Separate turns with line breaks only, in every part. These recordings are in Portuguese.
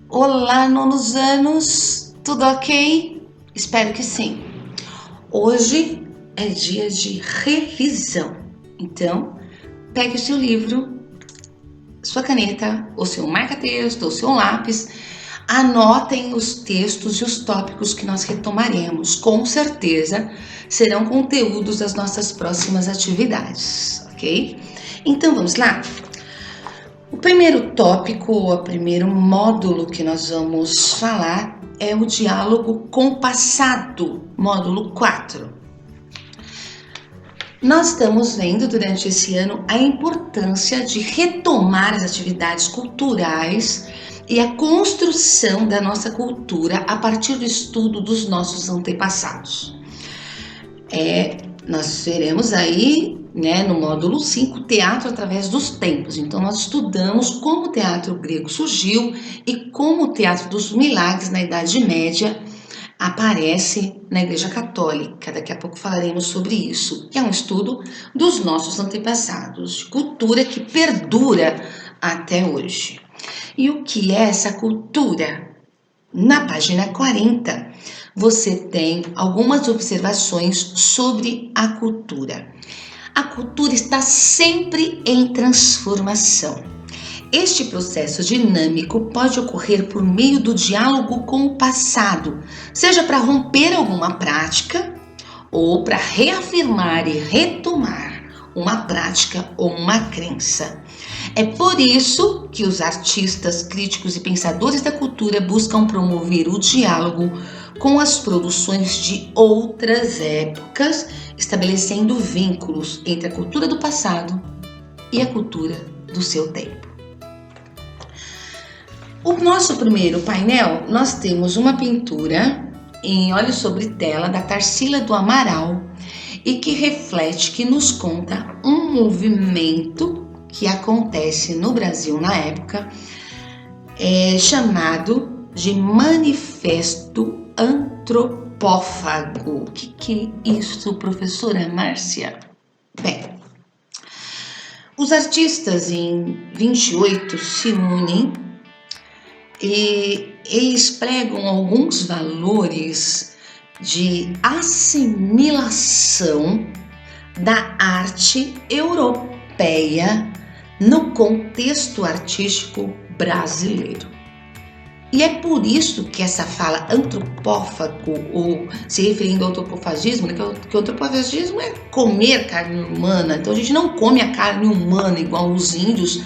Olá, nonos anos, tudo ok? Espero que sim. Hoje é dia de revisão, então pegue o seu livro, sua caneta, o seu marca-texto, o seu lápis, anotem os textos e os tópicos que nós retomaremos. Com certeza serão conteúdos das nossas próximas atividades, ok? Então vamos lá? O primeiro tópico, o primeiro módulo que nós vamos falar é o diálogo com o passado, módulo 4. Nós estamos vendo durante esse ano a importância de retomar as atividades culturais e a construção da nossa cultura a partir do estudo dos nossos antepassados. Nós veremos aí, no módulo 5, teatro através dos tempos. Então, nós estudamos como o teatro grego surgiu e como o teatro dos milagres na Idade Média aparece na Igreja Católica. Daqui a pouco falaremos sobre isso, que é um estudo dos nossos antepassados, de cultura que perdura até hoje. E o que é essa cultura? Na página 40, você tem algumas observações sobre a cultura. A cultura está sempre em transformação. Este processo dinâmico pode ocorrer por meio do diálogo com o passado, seja para romper alguma prática ou para reafirmar e retomar uma prática ou uma crença. É por isso que os artistas, críticos e pensadores da cultura buscam promover o diálogo com as produções de outras épocas, estabelecendo vínculos entre a cultura do passado e a cultura do seu tempo. O nosso primeiro painel, nós temos uma pintura em óleo sobre tela da Tarsila do Amaral e que reflete, que nos conta um movimento que acontece no Brasil na época, chamado de Manifesto Antropófago. O que é isso, professora Márcia? Bem, os artistas em 28 se unem e eles pregam alguns valores de assimilação da arte europeia no contexto artístico brasileiro. E é por isso que essa fala antropófago, ou se referindo ao antropofagismo, que o antropofagismo é comer carne humana. Então a gente não come a carne humana igual os índios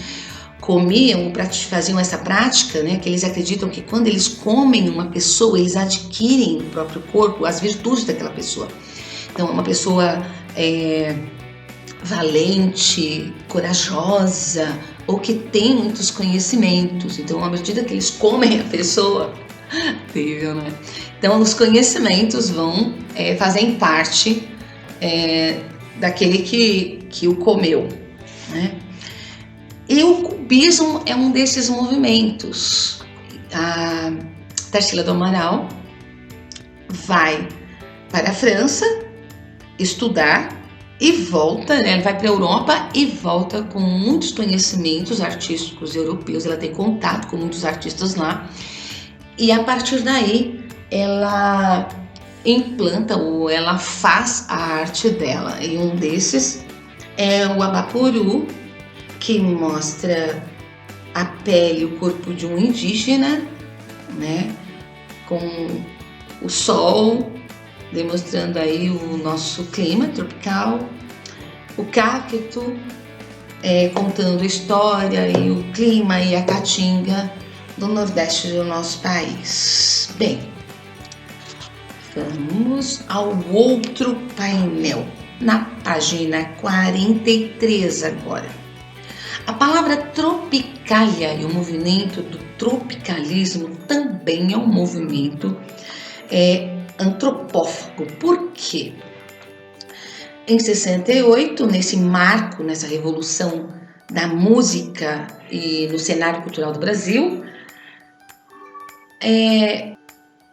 comiam, faziam essa prática, que eles acreditam que quando eles comem uma pessoa, eles adquirem no próprio corpo as virtudes daquela pessoa. Então é uma pessoa valente, corajosa, ou que tem muitos conhecimentos. Então, à medida que eles comem a pessoa, terrível, né? Então, os conhecimentos fazem parte daquele que o comeu, né? E o cubismo é um desses movimentos. A Tarsila do Amaral vai para a França estudar e volta, ela vai para a Europa e volta com muitos conhecimentos artísticos europeus. Ela tem contato com muitos artistas lá e a partir daí ela implanta ou ela faz a arte dela. E um desses é o Abaporu, que mostra a pele, o corpo de um indígena, com o sol, demonstrando aí o nosso clima tropical, o cacto, contando a história e o clima e a caatinga do Nordeste do nosso país. Bem, vamos ao outro painel, na página 43 agora. A palavra tropicalia e o movimento do tropicalismo também é um movimento antropófago. Por quê? Em 68, nesse marco, nessa revolução da música e no cenário cultural do Brasil,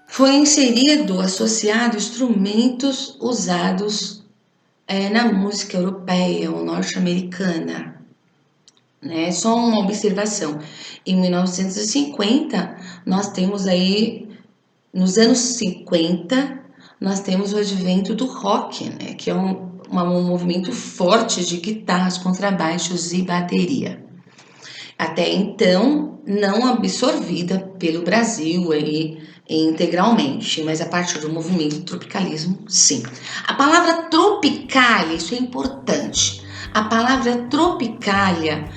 foi inserido, associado instrumentos usados na música europeia ou norte-americana. né? Só uma observação. Em 1950, nós temos aí, nos anos 50, nós temos o advento do rock, né? Que é um movimento forte de guitarras, contrabaixos e bateria. Até então, não absorvida pelo Brasil aí integralmente, mas a partir do movimento tropicalismo, sim. A palavra tropicalia, isso é importante. A palavra tropicalia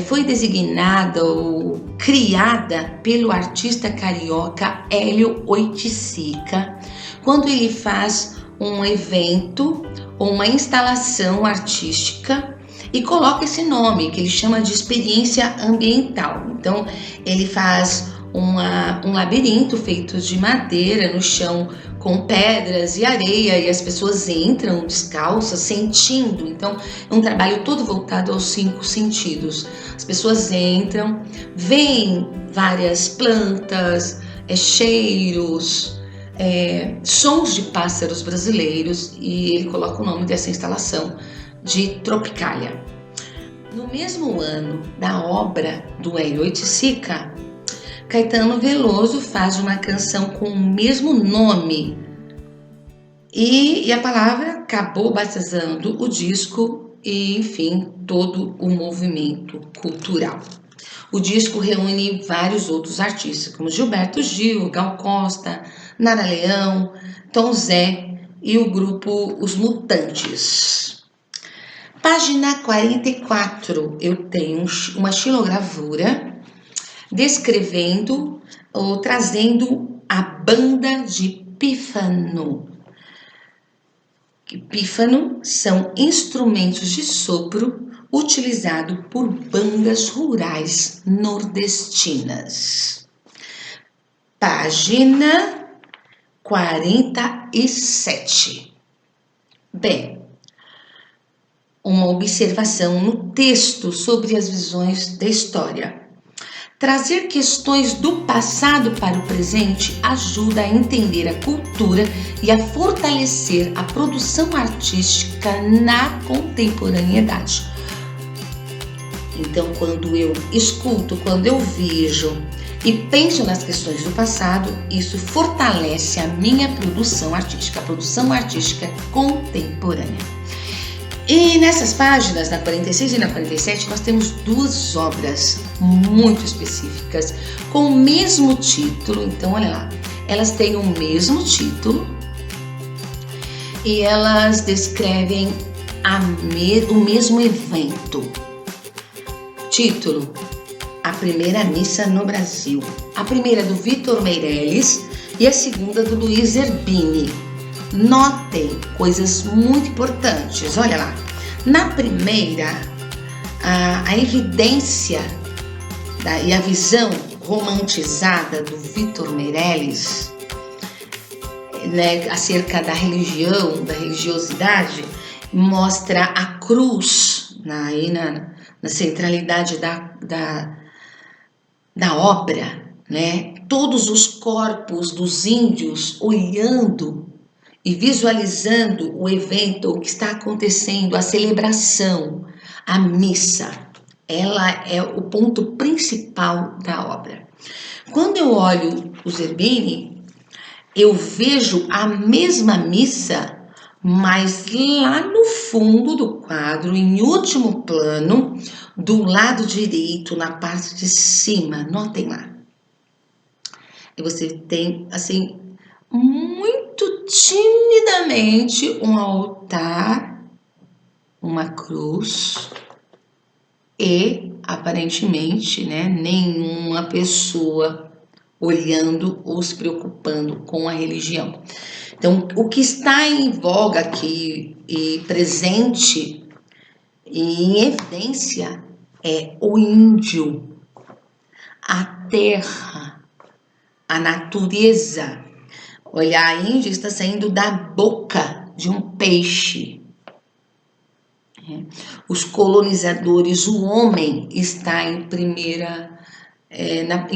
foi designada ou criada pelo artista carioca Hélio Oiticica, quando ele faz um evento ou uma instalação artística e coloca esse nome, que ele chama de experiência ambiental. Então, ele faz um labirinto feito de madeira no chão com pedras e areia, e as pessoas entram descalças, sentindo. Então, é um trabalho todo voltado aos 5 sentidos. As pessoas entram, veem várias plantas, cheiros, sons de pássaros brasileiros, e ele coloca o nome dessa instalação de Tropicalia. No mesmo ano da obra do Hélio Oiticica, Caetano Veloso faz uma canção com o mesmo nome e a palavra acabou batizando o disco e, enfim, todo o movimento cultural. O disco reúne vários outros artistas, como Gilberto Gil, Gal Costa, Nara Leão, Tom Zé e o grupo Os Mutantes. Página 44, eu tenho uma xilogravura descrevendo ou trazendo a banda de pífano. Pífano são instrumentos de sopro utilizados por bandas rurais nordestinas. Página 47. Bem, uma observação no texto sobre as visões da história. Trazer questões do passado para o presente ajuda a entender a cultura e a fortalecer a produção artística na contemporaneidade. Então, quando eu escuto, quando eu vejo e penso nas questões do passado, isso fortalece a minha produção artística, a produção artística contemporânea. E nessas páginas, na 46 e na 47, nós temos 2 obras muito específicas com o mesmo título. Então, olha lá, elas têm o mesmo título e elas descrevem o mesmo evento. Título: A Primeira Missa no Brasil. A primeira do Vitor Meirelles e a segunda do Luiz Zerbini. Notem coisas muito importantes, olha lá. Na primeira, a evidência e a visão romantizada do Vitor Meirelles, né, acerca da religião, da religiosidade, mostra a cruz na centralidade da obra, né? Todos os corpos dos índios olhando e visualizando o evento, o que está acontecendo, a celebração, a missa. Ela é o ponto principal da obra. Quando eu olho o Zerbini, eu vejo a mesma missa, mas lá no fundo do quadro, em último plano, do lado direito, na parte de cima. Notem lá. E você tem, assim, muito timidamente um altar, uma cruz e aparentemente, né, nenhuma pessoa olhando ou se preocupando com a religião. Então, o que está em voga aqui e presente e em evidência é o índio, a terra, a natureza. Olha, a Índia está saindo da boca de um peixe. Os colonizadores, o homem está em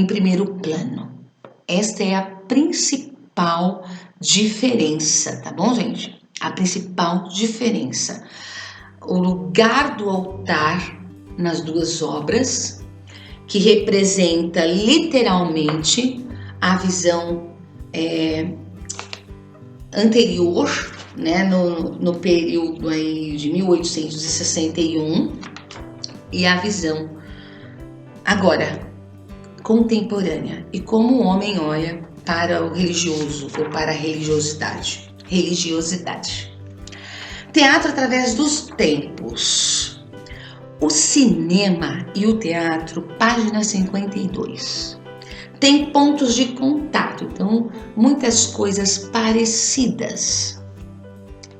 primeiro plano. Esta é a principal diferença, tá bom, gente? A principal diferença. O lugar do altar nas duas obras, que representa literalmente a visão anterior, né, no período aí de 1861, e a visão agora contemporânea, e como o homem olha para o religioso ou para a religiosidade. Teatro através dos tempos. O cinema e o teatro, página 52. Tem pontos de contato, então muitas coisas parecidas.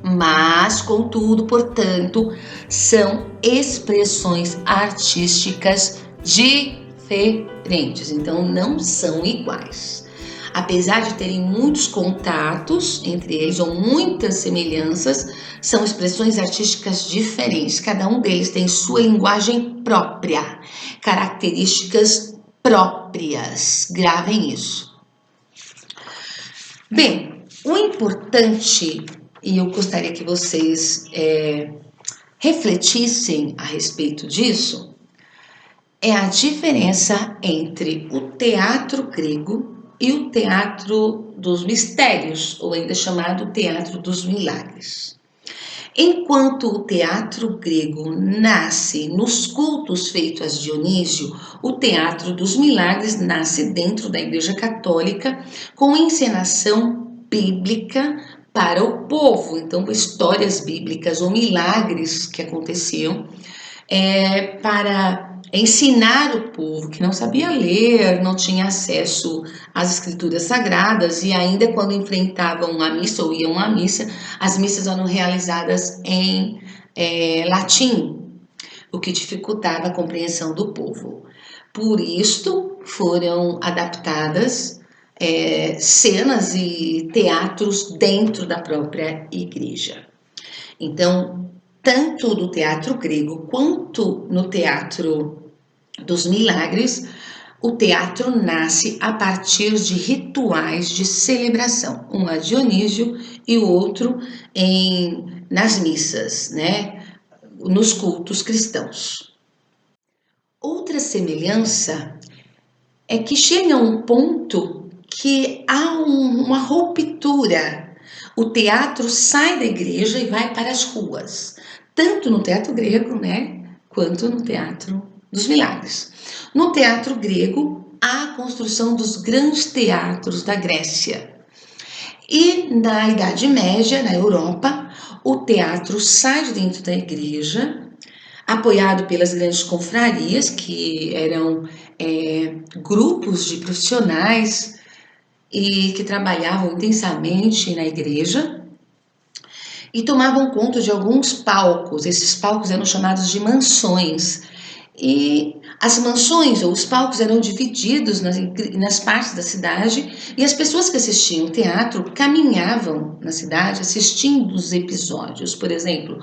Mas, contudo, portanto, são expressões artísticas diferentes, então não são iguais. Apesar de terem muitos contatos entre eles ou muitas semelhanças, são expressões artísticas diferentes. Cada um deles tem sua linguagem própria, características próprias. Gravem isso. Bem, o importante, e eu gostaria que vocês refletissem a respeito disso, é a diferença entre o teatro grego e o teatro dos mistérios, ou ainda chamado teatro dos milagres. Enquanto o teatro grego nasce nos cultos feitos a Dionísio, o teatro dos milagres nasce dentro da Igreja Católica com encenação bíblica para o povo. Então, histórias bíblicas ou milagres que aconteciam para ensinar o povo que não sabia ler, não tinha acesso às escrituras sagradas, e ainda quando enfrentavam a missa ou iam à missa, as missas eram realizadas em latim, o que dificultava a compreensão do povo. Por isto foram adaptadas cenas e teatros dentro da própria igreja. Então, tanto no teatro grego quanto no teatro dos milagres, o teatro nasce a partir de rituais de celebração, um a Dionísio e o outro nas missas, né, nos cultos cristãos. Outra semelhança é que chega a um ponto que há uma ruptura. O teatro sai da igreja e vai para as ruas, tanto no teatro grego, né, quanto no teatro dos milagres. No teatro grego, há a construção dos grandes teatros da Grécia. E na Idade Média, na Europa, o teatro sai de dentro da igreja, apoiado pelas grandes confrarias, que eram grupos de profissionais e que trabalhavam intensamente na igreja, e tomavam conta de alguns palcos. Esses palcos eram chamados de mansões. E as mansões ou os palcos eram divididos nas partes da cidade, e as pessoas que assistiam o teatro caminhavam na cidade assistindo os episódios. Por exemplo,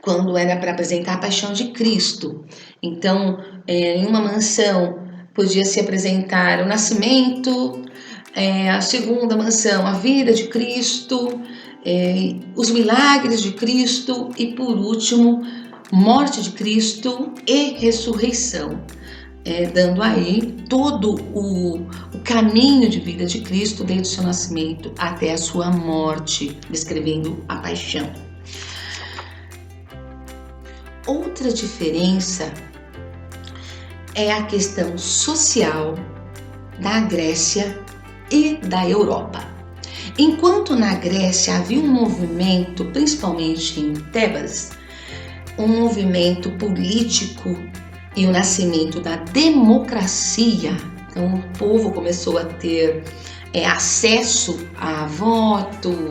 quando era para apresentar a Paixão de Cristo. Então, em uma mansão podia se apresentar o nascimento, a segunda mansão, a vida de Cristo, os milagres de Cristo e, por último, morte de Cristo e ressurreição, dando aí todo o caminho de vida de Cristo desde o seu nascimento até a sua morte, descrevendo a paixão. Outra diferença é a questão social da Grécia e da Europa. Enquanto na Grécia havia um movimento, principalmente em Tebas, um movimento político e o nascimento da democracia, então o povo começou a ter acesso a voto,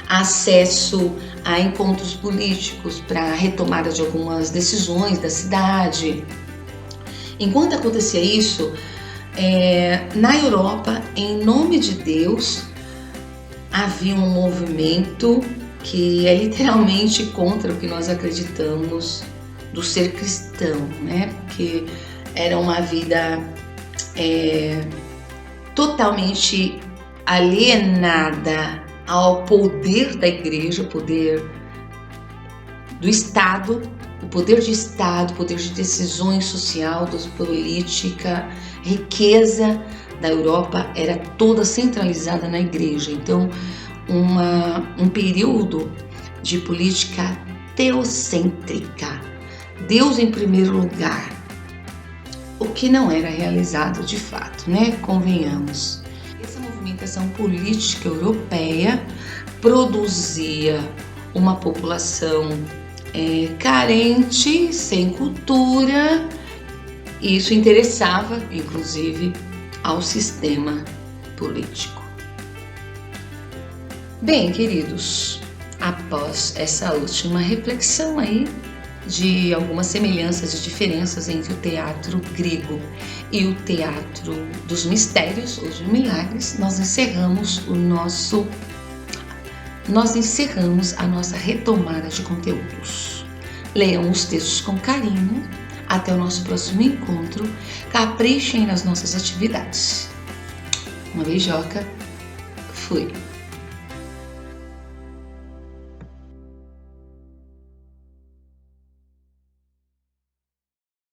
acesso a encontros políticos para a retomada de algumas decisões da cidade. Enquanto acontecia isso, na Europa, em nome de Deus, havia um movimento que é literalmente contra o que nós acreditamos do ser cristão, né? Porque era uma vida totalmente alienada ao poder da igreja, poder do Estado, o poder de Estado, o poder de decisões social, política, riqueza da Europa era toda centralizada na igreja. Então, um período de política teocêntrica, Deus em primeiro lugar, o que não era realizado de fato, né? Convenhamos. Essa movimentação política europeia produzia uma população carente, sem cultura, e isso interessava, inclusive, ao sistema político. Bem, queridos, após essa última reflexão aí de algumas semelhanças e diferenças entre o teatro grego e o teatro dos mistérios ou de milagres, nós encerramos a nossa retomada de conteúdos. Leiam os textos com carinho. Até o nosso próximo encontro. Caprichem nas nossas atividades. Uma beijoca. Fui.